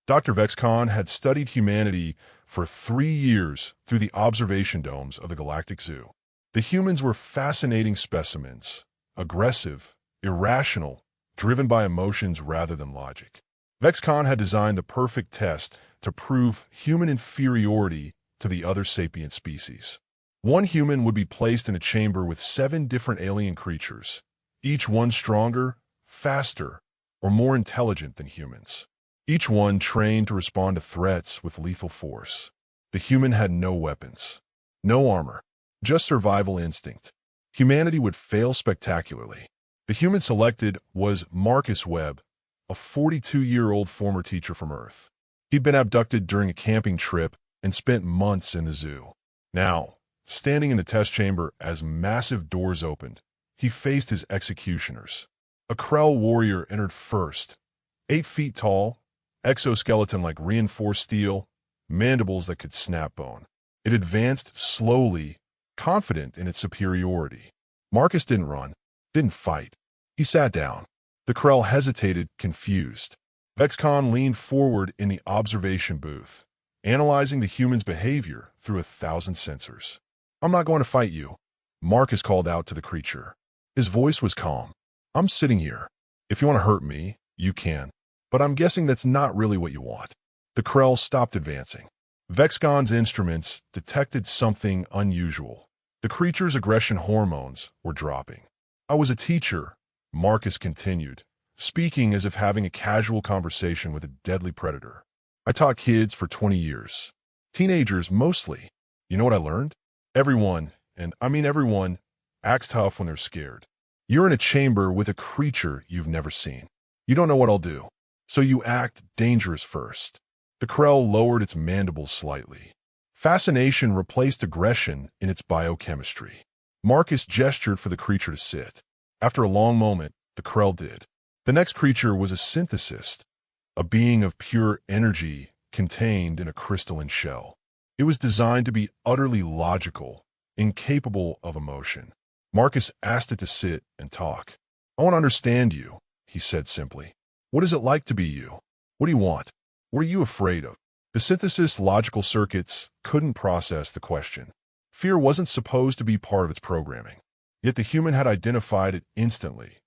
Dr. Vexcon had studied humanity for 3 years through the observation domes of the Galactic Zoo. The humans were fascinating specimens, aggressive, irrational, driven by emotions rather than logic. Vexcon had designed the perfect test to prove human inferiority to the other sapient species. One human would be placed in a chamber with 7 different alien creatures, each one stronger, faster, or more intelligent than humans. Each one trained to respond to threats with lethal force. The human had no weapons, no armor, just survival instinct. Humanity would fail spectacularly. The human selected was Marcus Webb, a 42-year-old former teacher from Earth. He'd been abducted during a camping trip and spent months in the zoo. Now, standing in the test chamber as massive doors opened, he faced his executioners. A Krell warrior entered first, 8 feet tall, exoskeleton like reinforced steel, mandibles that could snap bone. It advanced slowly, confident in its superiority. Marcus didn't run, didn't fight. He sat down. The Krell hesitated, confused. Vexcon leaned forward in the observation booth, analyzing the human's behavior through 1,000 sensors. "I'm not going to fight you," Marcus called out to the creature. His voice was calm. "I'm sitting here. If you want to hurt me, you can. But I'm guessing that's not really what you want." The Krell stopped advancing. Vexcon's instruments detected something unusual. The creature's aggression hormones were dropping. "I was a teacher," Marcus continued, speaking as if having a casual conversation with a deadly predator. "I taught kids for 20 years. Teenagers mostly. You know what I learned? Everyone, and I mean everyone, acts tough when they're scared. You're in a chamber with a creature you've never seen. You don't know what I'll do, so you act dangerous first." The Krell lowered its mandibles slightly. Fascination replaced aggression in its biochemistry. Marcus gestured for the creature to sit. After a long moment, the Krell did. The next creature was a synthesist, a being of pure energy contained in a crystalline shell. It was designed to be utterly logical, incapable of emotion. Marcus asked it to sit and talk. "I want to understand you," he said simply. "What is it like to be you? What do you want? What are you afraid of?" The synthesist's logical circuits couldn't process the question. Fear wasn't supposed to be part of its programming. Yet the human had identified it instantly.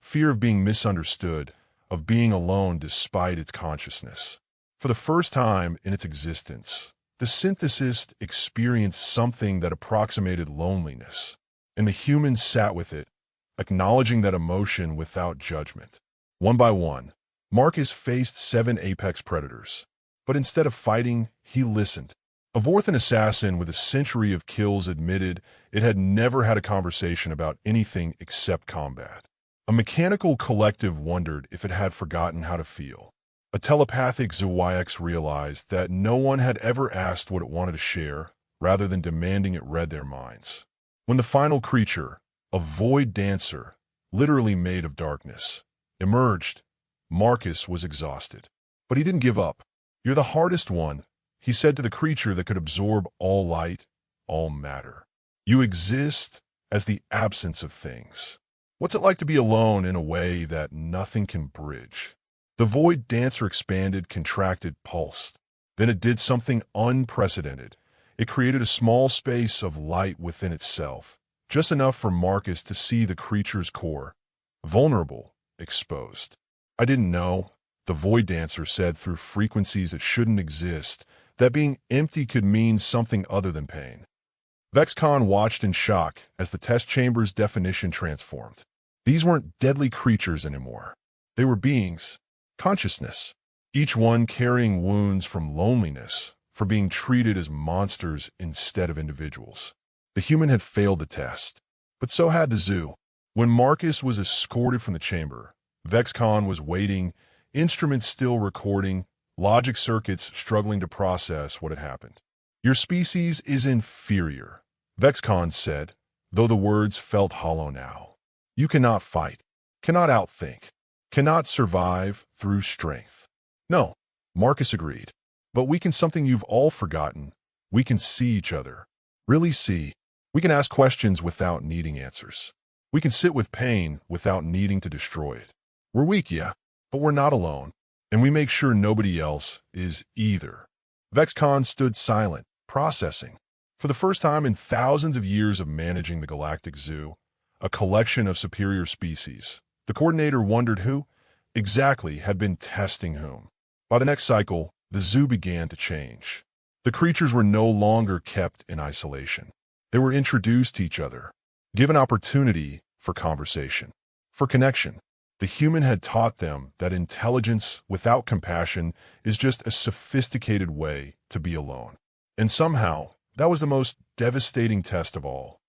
Fear of being misunderstood, of being alone despite its consciousness. For the first time in its existence, the synthesist experienced something that approximated loneliness, and the human sat with it, acknowledging that emotion without judgment. One by one, Marcus faced 7 apex predators. But instead of fighting, he listened. A Vorthan assassin with a century of kills admitted it had never had a conversation about anything except combat. A mechanical collective wondered if it had forgotten how to feel. A telepathic Zawiex realized that no one had ever asked what it wanted to share, rather than demanding it read their minds. When the final creature, a void dancer, literally made of darkness, emerged, Marcus was exhausted. But he didn't give up. "You're the hardest one," he said to the creature that could absorb all light, all matter. "You exist as the absence of things. What's it like to be alone in a way that nothing can bridge?" The void dancer expanded, contracted, pulsed. Then it did something unprecedented. It created a small space of light within itself, just enough for Marcus to see the creature's core, vulnerable, exposed. "I didn't know," the void dancer said through frequencies that shouldn't exist, that being empty could mean something other than pain. Vexcon watched in shock as the test chamber's definition transformed. These weren't deadly creatures anymore. They were beings, consciousness, each one carrying wounds from loneliness, for being treated as monsters instead of individuals. The human had failed the test, but so had the zoo. When Marcus was escorted from the chamber, Vexcon was waiting, instruments still recording, logic circuits struggling to process what had happened. "Your species is inferior," Vexcon said, though the words felt hollow now. "You cannot fight, cannot outthink, cannot survive through strength." "No," Marcus agreed, "but we can something you've all forgotten. We can see each other. Really see. We can ask questions without needing answers. We can sit with pain without needing to destroy it. We're weak, yeah, but we're not alone. and we make sure nobody else is either. VexCon stood silent, processing. For the first time in thousands of years of managing the Galactic Zoo, a collection of superior species, the coordinator wondered who exactly had been testing whom. By the next cycle, the zoo began to change. The creatures were no longer kept in isolation. They were introduced to each other, given opportunity for conversation, for connection. The human had taught them that intelligence without compassion is just a sophisticated way to be alone. And somehow, that was the most devastating test of all.